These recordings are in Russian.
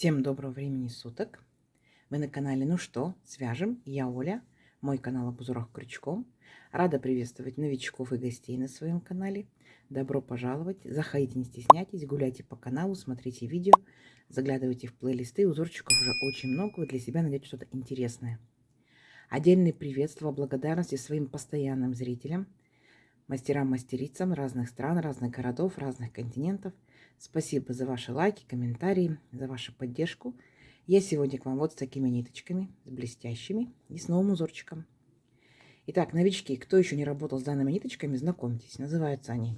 Всем доброго времени суток! Вы на канале «Ну что, свяжем?» Я Оля, мой канал об узорах крючком. Рада приветствовать новичков и гостей на своем канале. Добро пожаловать! Заходите, не стесняйтесь, гуляйте по каналу, смотрите видео, заглядывайте в плейлисты. Узорчиков уже очень много, вы для себя найдете что-то интересное. Отдельный привет, слова благодарности своим постоянным зрителям, мастерам-мастерицам разных стран, разных городов, разных континентов. Спасибо за ваши лайки, комментарии, за вашу поддержку. Я сегодня к вам вот с такими ниточками, с блестящими и с новым узорчиком. Итак, новички, кто еще не работал с данными ниточками, знакомьтесь. Называются они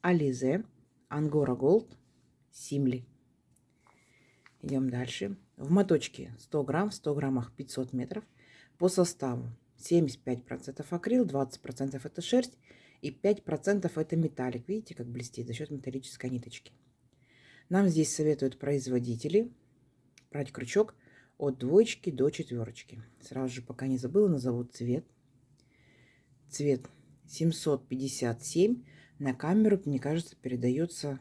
Alize, Angora Gold, Simli. Идем дальше. В моточке 100 грамм, в 100 граммах 500 метров. По составу 75% акрил, 20% это шерсть и 5% это металлик. Видите, как блестит за счет металлической ниточки. Нам здесь советуют производители брать крючок от 2 до 4. Сразу же, пока не забыла, назову цвет. Цвет 757 на камеру, мне кажется, передается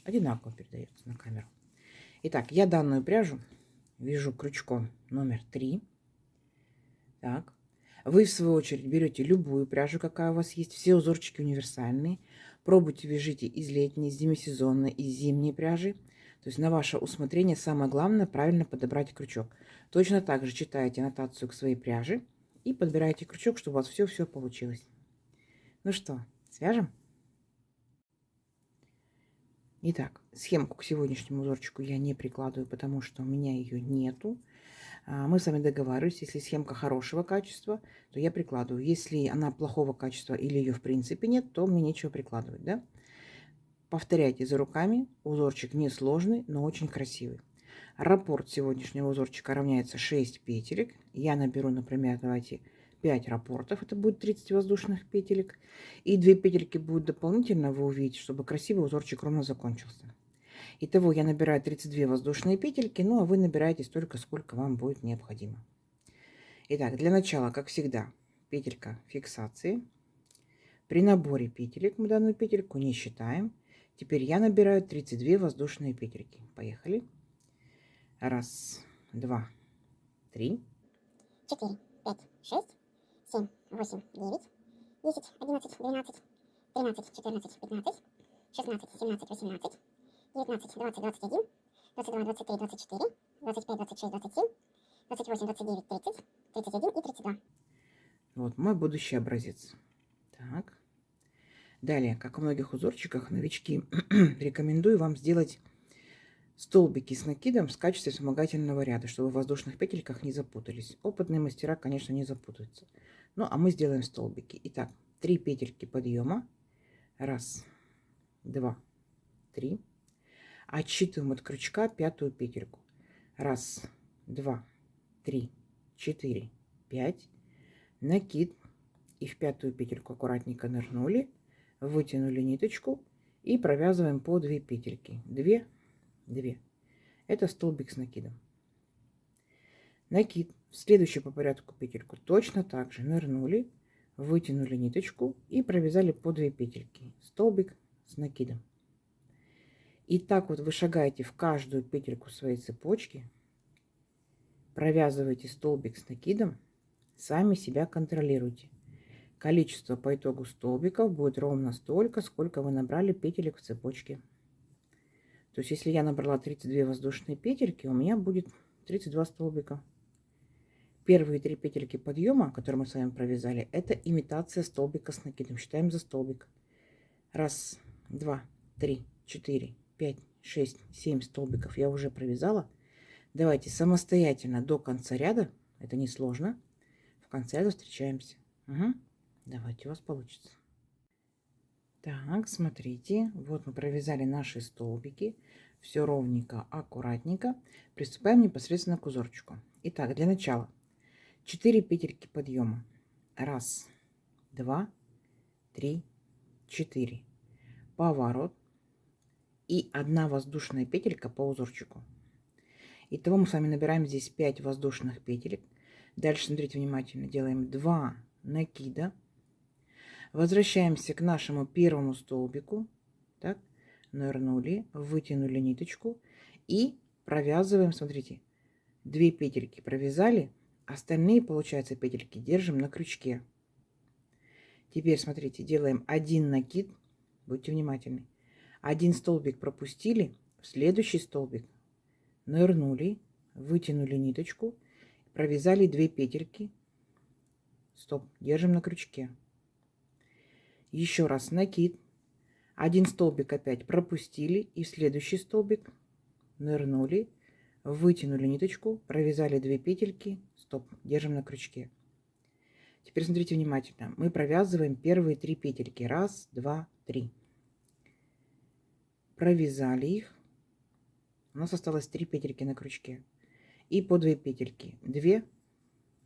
одинаково, передается на камеру. Итак, я данную пряжу вяжу крючком номер 3. Так. Вы, в свою очередь, берете любую пряжу, какая у вас есть. Все узорчики универсальные. Пробуйте, вяжите из летней, из демисезонной, из зимней пряжи. То есть на ваше усмотрение самое главное правильно подобрать крючок. Точно так же читайте аннотацию к своей пряже и подбирайте крючок, чтобы у вас все получилось. Ну что, свяжем? Итак, схемку к сегодняшнему узорчику я не прикладываю, потому что у меня ее нету. Мы с вами договаривались, если схемка хорошего качества, то я прикладываю. Если она плохого качества или ее в принципе нет, то мне нечего прикладывать, да? Повторяйте за руками. Узорчик несложный, но очень красивый. Раппорт сегодняшнего узорчика равняется 6 петелек. Я наберу, например, давайте 5 раппортов. Это будет 30 воздушных петелек. И 2 петельки будут дополнительно, вы увидите, чтобы красивый узорчик ровно закончился. Итого я набираю 32 воздушные петельки, ну а вы набираете столько, сколько вам будет необходимо. Итак, для начала, как всегда, петелька фиксации. При наборе петелек мы данную петельку не считаем. Теперь я набираю 32 воздушные петельки. Поехали. 1, 2, 3, 4, 5, 6, 7, 8, 9, 10, 11, 12, 13, 14, 15, 16, 17, 18, 19, 20, 21, 22, 23, 24, 25, 26, 27, 28, 29, 30, 31 и 32. Вот мой будущий образец. Так. Далее, как в многих узорчиках, новички, рекомендую вам сделать столбики с накидом в качестве вспомогательного ряда, чтобы в воздушных петельках не запутались. Опытные мастера, конечно, не запутаются. Ну, а мы сделаем столбики. Итак, 3 петельки подъема. 1, 2, 3. Отсчитываем от крючка 5-ю петельку. 1, 2, 3, 4, 5. Накид. И в 5-ю петельку аккуратненько нырнули. Вытянули ниточку. И провязываем по 2 петельки. 2, 2. Это столбик с накидом. Накид. В следующую по порядку петельку точно так же нырнули, вытянули ниточку и провязали по 2 петельки. Столбик с накидом. И так вот вы шагаете в каждую петельку своей цепочки, провязываете столбик с накидом, сами себя контролируйте. Количество по итогу столбиков будет ровно столько, сколько вы набрали петелек в цепочке. То есть, если я набрала 32 воздушные петельки, у меня будет 32 столбика. Первые 3 петельки подъема, которые мы с вами провязали, это имитация столбика с накидом. Считаем за столбик. 1, 2, 3, 4, 5, 6, 7 столбиков я уже провязала. Давайте самостоятельно до конца ряда, это несложно, в конце ряда встречаемся. Угу. Давайте, у вас получится. Так, смотрите, вот мы провязали наши столбики. Все ровненько, аккуратненько. Приступаем непосредственно к узорчику. Итак, для начала 4 петельки подъема. 1, 2, 3, 4. Поворот. И 1 воздушная петелька по узорчику. Итого мы с вами набираем здесь 5 воздушных петелек. Дальше, смотрите внимательно, делаем 2 накида. Возвращаемся к нашему первому столбику. Так, нырнули, вытянули ниточку и провязываем, смотрите, 2 петельки провязали, остальные, получается, петельки держим на крючке. Теперь, смотрите, делаем 1 накид, будьте внимательны. 1 столбик пропустили, в следующий столбик нырнули, вытянули ниточку, провязали 2 петельки. Стоп, держим на крючке. Еще раз накид, 1 столбик опять пропустили, и в следующий столбик нырнули, вытянули ниточку, провязали 2 петельки, стоп, держим на крючке. Теперь смотрите внимательно, мы провязываем первые 3 петельки, 1, 2, 3. Провязали их, у нас осталось 3 петельки на крючке, и по 2 петельки, 2,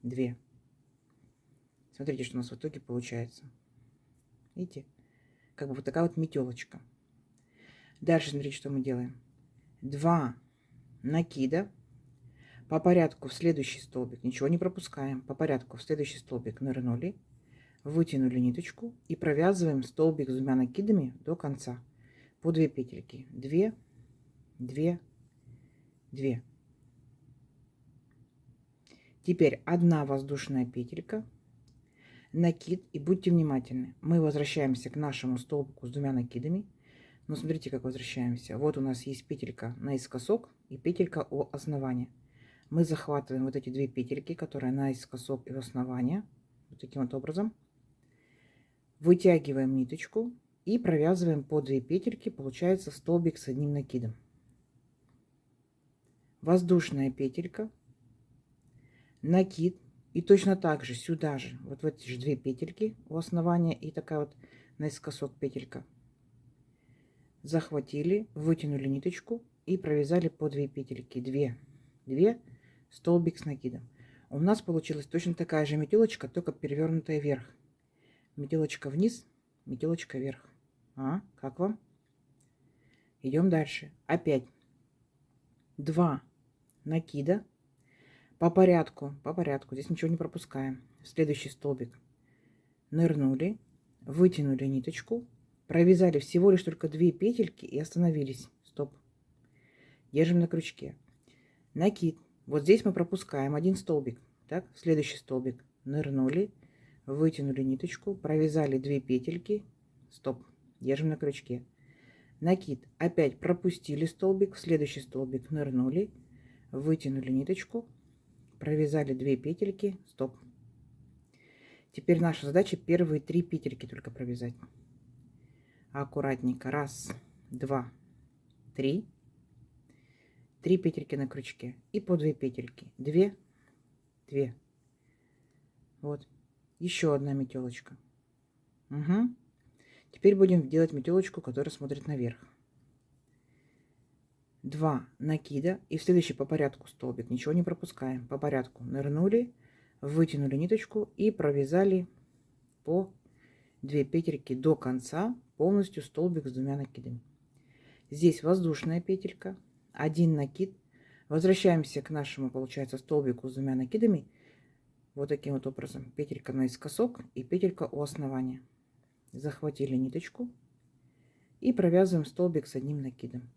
2. Смотрите, что у нас в итоге получается. Видите? Как бы вот такая вот метелочка. Дальше смотрите, что мы делаем. 2 накида. По порядку в следующий столбик. Ничего не пропускаем. По порядку в следующий столбик нырнули. Вытянули ниточку. И провязываем столбик с 2 накидами до конца. По 2 петельки. 2, 2, 2. Теперь 1 воздушная петелька. Накид, и будьте внимательны, мы возвращаемся к нашему столбику с 2 накидами. Но смотрите, как возвращаемся. Вот у нас есть петелька наискосок и петелька у основания. Мы захватываем вот эти 2 петельки, которые наискосок и у основания, вот таким вот образом. Вытягиваем ниточку и провязываем по 2 петельки, получается столбик с 1 накидом. Воздушная петелька, накид. И точно так же сюда же, вот в эти же 2 петельки у основания и такая вот наискосок петелька. Захватили, вытянули ниточку и провязали по 2 петельки. 2, 2, столбик с накидом. У нас получилась точно такая же метелочка, только перевернутая вверх. Метелочка вниз, метелочка вверх. Как вам? Идем дальше. Опять 2 накида. По порядку, здесь ничего не пропускаем. В следующий столбик нырнули, вытянули ниточку, провязали всего лишь только 2 петельки и остановились. Стоп. Держим на крючке. Накид. Вот здесь мы пропускаем 1 столбик. Так, в следующий столбик нырнули, вытянули ниточку, провязали 2 петельки. Стоп. Держим на крючке. Накид. Опять пропустили столбик, в следующий столбик нырнули, вытянули ниточку, провязали 2 петельки, стоп. Теперь наша задача первые 3 петельки только провязать. Аккуратненько. 1, 2, 3. 3 петельки на крючке и по 2 петельки. 2, 2. Вот. Еще одна метелочка. Угу. Теперь будем делать метелочку, которая смотрит наверх. 2 накида и в следующий по порядку столбик, ничего не пропускаем, по порядку нырнули, вытянули ниточку и провязали по 2 петельки до конца, полностью столбик с 2 накидами. Здесь воздушная петелька, 1 накид, возвращаемся к нашему, получается, столбику с 2 накидами, вот таким вот образом, петелька наискосок и петелька у основания. Захватили ниточку и провязываем столбик с 1 накидом.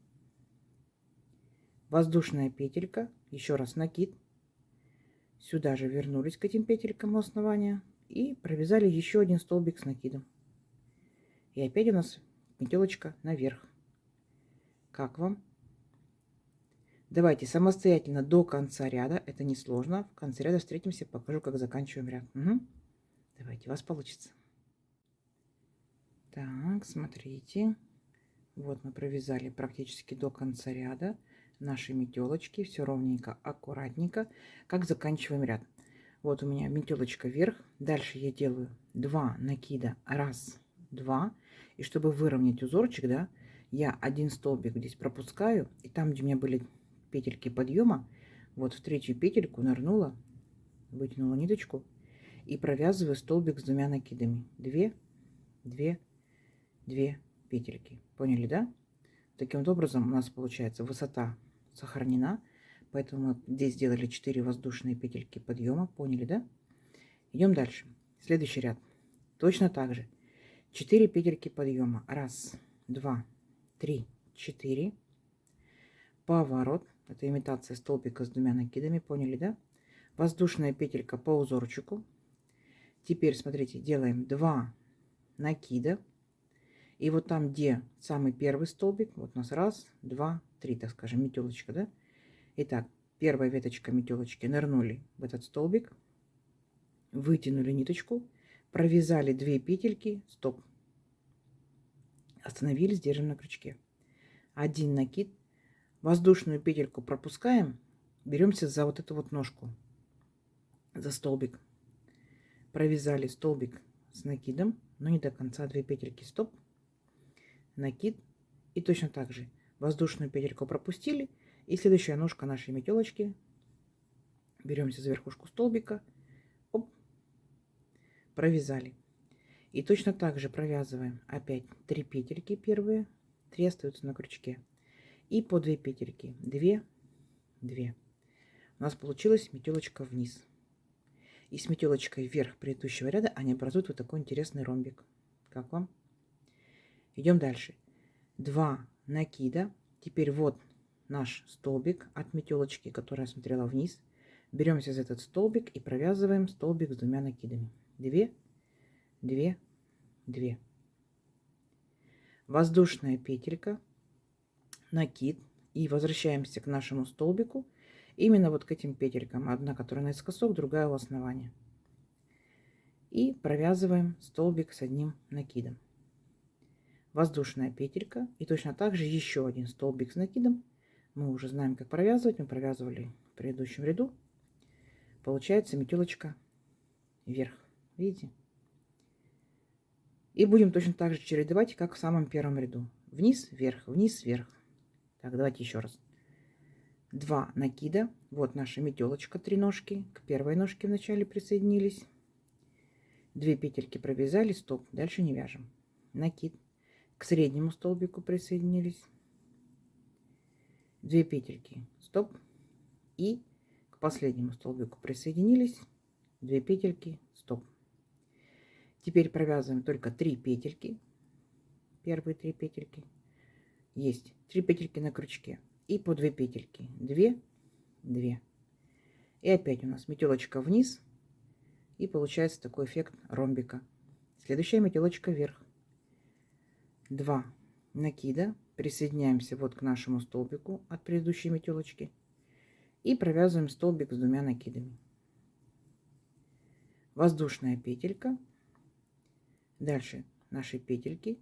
Воздушная петелька, еще раз накид, сюда же вернулись к этим петелькам у основания и провязали еще 1 столбик с накидом. И опять у нас метелочка наверх. Как вам? Давайте самостоятельно до конца ряда, это несложно. В конце ряда встретимся, покажу, как заканчиваем ряд. Угу. Давайте, у вас получится. Так, смотрите. Вот мы провязали практически до конца ряда наши метелочки, все ровненько, аккуратненько, как заканчиваем ряд. Вот у меня метелочка вверх, дальше я делаю 2 накида, 1, 2, и чтобы выровнять узорчик, да, я 1 столбик здесь пропускаю, и там, где у меня были петельки подъема, вот в 3-ю петельку нырнула, вытянула ниточку и провязываю столбик с 2 накидами. 2, 2, 2 петельки. Поняли, да? Таким вот образом у нас получается высота сохранена, поэтому мы здесь сделали 4 воздушные петельки подъема. Поняли, да? Идем дальше. Следующий ряд. Точно так же. 4 петельки подъема. 1, 2, 3, 4. Поворот. Это имитация столбика с двумя накидами, поняли, да? Воздушная петелька по узорчику. Теперь, смотрите, делаем 2 накида. И вот там, где самый первый столбик, вот у нас 1, 2, 3, так скажем, метелочка, да? Итак, первая веточка метелочки, нырнули в этот столбик, вытянули ниточку, провязали 2 петельки, стоп. Остановились, держим на крючке. 1 накид, воздушную петельку пропускаем, беремся за вот эту вот ножку, за столбик. Провязали столбик с накидом, но не до конца, 2 петельки, стоп, накид. И точно так же воздушную петельку пропустили, и следующая ножка нашей метелочки. Беремся за верхушку столбика, оп, провязали. И точно так же провязываем опять 3 петельки первые, 3 остаются на крючке. И по 2 петельки, 2, 2. У нас получилась метелочка вниз. И с метелочкой вверх предыдущего ряда они образуют вот такой интересный ромбик. Как вам? Идем дальше. 2 накида. Теперь вот наш столбик от метелочки, которая смотрела вниз. Беремся за этот столбик и провязываем столбик с 2 накидами. 2, 2, 2. Воздушная петелька, накид. И возвращаемся к нашему столбику. Именно вот к этим петелькам. Одна, которая наискосок, другая у основания. И провязываем столбик с 1 накидом. Воздушная петелька. И точно так же еще один столбик с накидом. Мы уже знаем, как провязывать. Мы провязывали в предыдущем ряду. Получается метелочка вверх. Видите? И будем точно так же чередовать, как в самом первом ряду. Вниз, вверх, вниз, вверх. Так, давайте еще раз. 2 накида. Вот наша метелочка, 3 ножки. К первой ножке вначале присоединились. 2 петельки провязали, стоп. Дальше не вяжем. Накид. К среднему столбику присоединились. 2 петельки, стоп. И к последнему столбику присоединились. 2 петельки, стоп. Теперь провязываем только 3 петельки. Первые 3 петельки. Есть 3 петельки на крючке. И по 2 петельки. 2, 2. И опять у нас метелочка вниз. И получается такой эффект ромбика. Следующая метелочка вверх. 2 накида. Присоединяемся вот к нашему столбику от предыдущей метелочки. И провязываем столбик с 2 накидами. Воздушная петелька. Дальше наши петельки.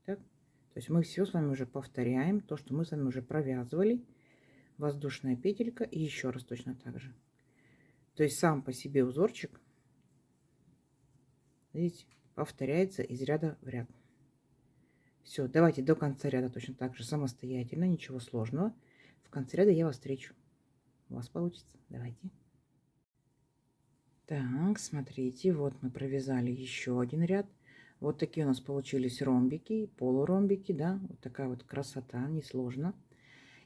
Так. То есть мы все с вами уже повторяем. То, что мы с вами уже провязывали. Воздушная петелька. И еще раз точно так же. То есть сам по себе узорчик, видите, повторяется из ряда в ряд. Все, давайте до конца ряда точно так же самостоятельно. Ничего сложного. В конце ряда я вас встречу. У вас получится. Давайте. Так, смотрите, вот мы провязали еще один ряд. Вот такие у нас получились ромбики, полуромбики, да, вот такая вот красота, несложно.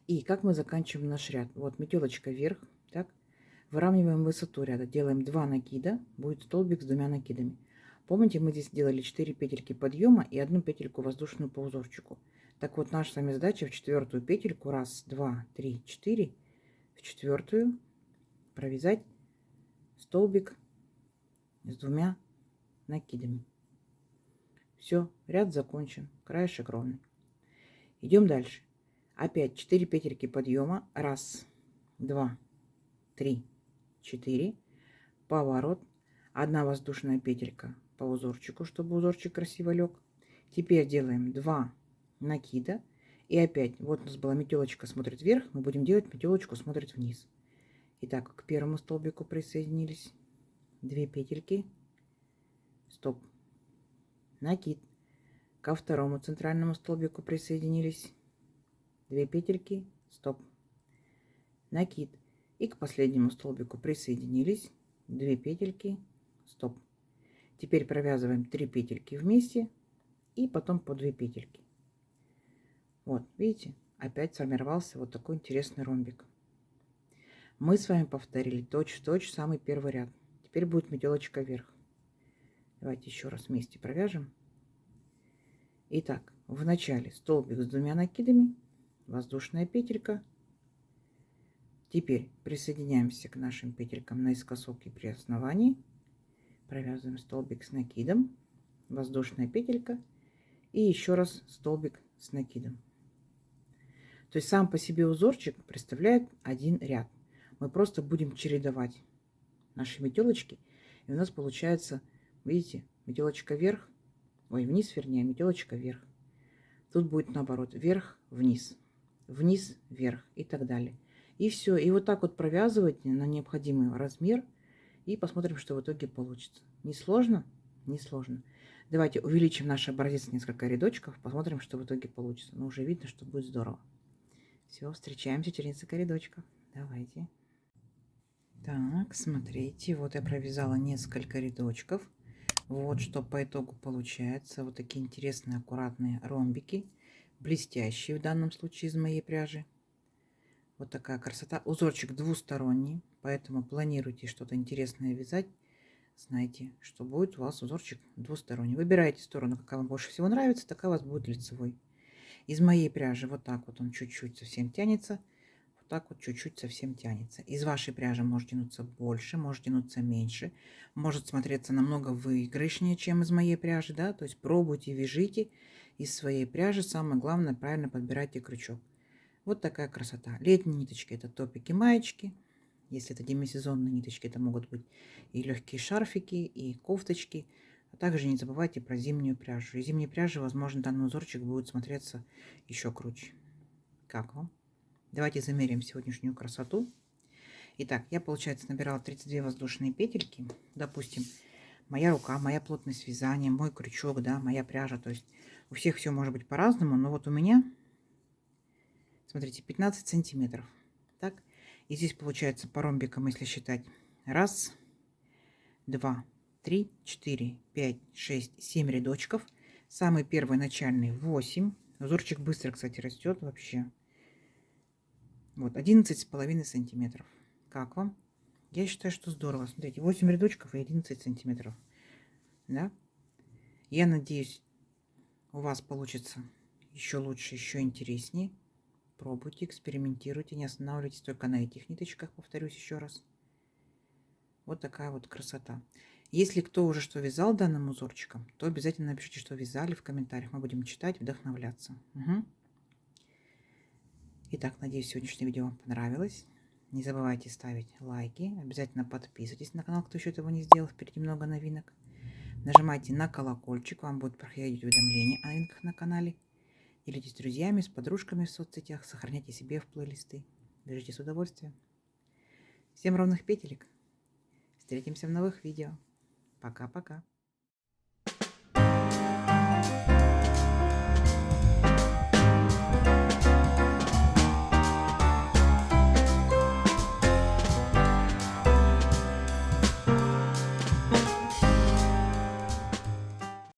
И как мы заканчиваем наш ряд? Вот метелочка вверх, так, выравниваем высоту ряда, делаем 2 накида, будет столбик с 2 накидами. Помните, мы здесь делали 4 петельки подъема и 1 петельку воздушную по узорчику. Так вот, наша с вами задача в 4-ю петельку, 1, 2, 3, 4, в 4-ю провязать столбик с 2 накидами. Все, ряд закончен, краешек ровный. Идем дальше. Опять 4 петельки подъема. 1, 2, 3, 4. Поворот. 1 воздушная петелька по узорчику, чтобы узорчик красиво лег. Теперь делаем 2 накида. И опять, вот у нас была метелочка смотрит вверх, мы будем делать метелочку смотрит вниз. Итак, к первому столбику присоединились 2 петельки, стоп, накид. Ко второму центральному столбику присоединились 2 петельки, стоп, накид. И к последнему столбику присоединились 2 петельки, стоп. Теперь провязываем 3 петельки вместе и потом по 2 петельки. Вот, видите, опять сформировался вот такой интересный ромбик. Мы с вами повторили точь-в-точь самый первый ряд. Теперь будет метелочка вверх. Давайте еще раз вместе провяжем. Итак, в начале столбик с 2 накидами, воздушная петелька, Теперь присоединяемся к нашим петелькам наискосок и при основании. Провязываем столбик с накидом, воздушная петелька и еще раз столбик с накидом. То есть сам по себе узорчик представляет один ряд. Мы просто будем чередовать наши метелочки, и у нас получается, видите, метелочка вверх, ой, вниз, вернее, метелочка вверх. Тут будет наоборот, вверх, вниз, вниз, вверх и так далее. И все. И вот так вот провязывать на необходимый размер. И посмотрим, что в итоге получится. Не сложно? Не сложно. Давайте увеличим наш образец несколько рядочков. Посмотрим, что в итоге получится. Но уже видно, что будет здорово. Все, встречаемся через несколько рядочков. Давайте. Так, смотрите. Вот я провязала несколько рядочков. Вот что по итогу получается. Вот такие интересные, аккуратные ромбики. Блестящие в данном случае из моей пряжи. Вот такая красота. Узорчик двусторонний, поэтому планируйте что-то интересное вязать. Знаете, что будет у вас узорчик двусторонний. Выбирайте сторону, какая вам больше всего нравится, такая у вас будет лицевой. Из моей пряжи вот так вот он чуть-чуть совсем тянется. Вот так вот чуть-чуть совсем тянется. Из вашей пряжи может тянуться больше, может тянуться меньше. Может смотреться намного выигрышнее, чем из моей пряжи. Да? То есть пробуйте, вяжите из своей пряжи. Самое главное, правильно подбирайте крючок. Вот такая красота. Летние ниточки — это топики, маечки. Если это демисезонные ниточки, это могут быть и легкие шарфики, и кофточки. А также не забывайте про зимнюю пряжу. Из зимней пряжи, возможно, данный узорчик будет смотреться еще круче. Как вам? Давайте замерим сегодняшнюю красоту. Итак, я, получается, набирала 32 воздушные петельки. Допустим, моя рука, моя плотность вязания, мой крючок, да, моя пряжа. То есть у всех все может быть по-разному, но вот у меня... Смотрите, 15 сантиметров. Так. И здесь получается по ромбикам, если считать. 1, 2, 3, 4, 5, 6, 7 рядочков. Самый первый начальный 8. Узорчик быстро, кстати, растет вообще. Вот, 11,5 сантиметров. Как вам? Я считаю, что здорово. Смотрите, 8 рядочков и 11 сантиметров. Да? Я надеюсь, у вас получится еще лучше, еще интереснее. Пробуйте, экспериментируйте, не останавливайтесь только на этих ниточках, повторюсь еще раз. Вот такая вот красота. Если кто уже что вязал данным узорчиком, то обязательно напишите, что вязали в комментариях. Мы будем читать, вдохновляться. Угу. Итак, надеюсь, сегодняшнее видео вам понравилось. Не забывайте ставить лайки. Обязательно подписывайтесь на канал, кто еще этого не сделал. Впереди много новинок. Нажимайте на колокольчик, вам будут проходить уведомления о новинках на канале. Делитесь с друзьями, с подружками в соцсетях, сохраняйте себе в плейлисты. Вяжите с удовольствием. Всем ровных петелек. Встретимся в новых видео. Пока-пока.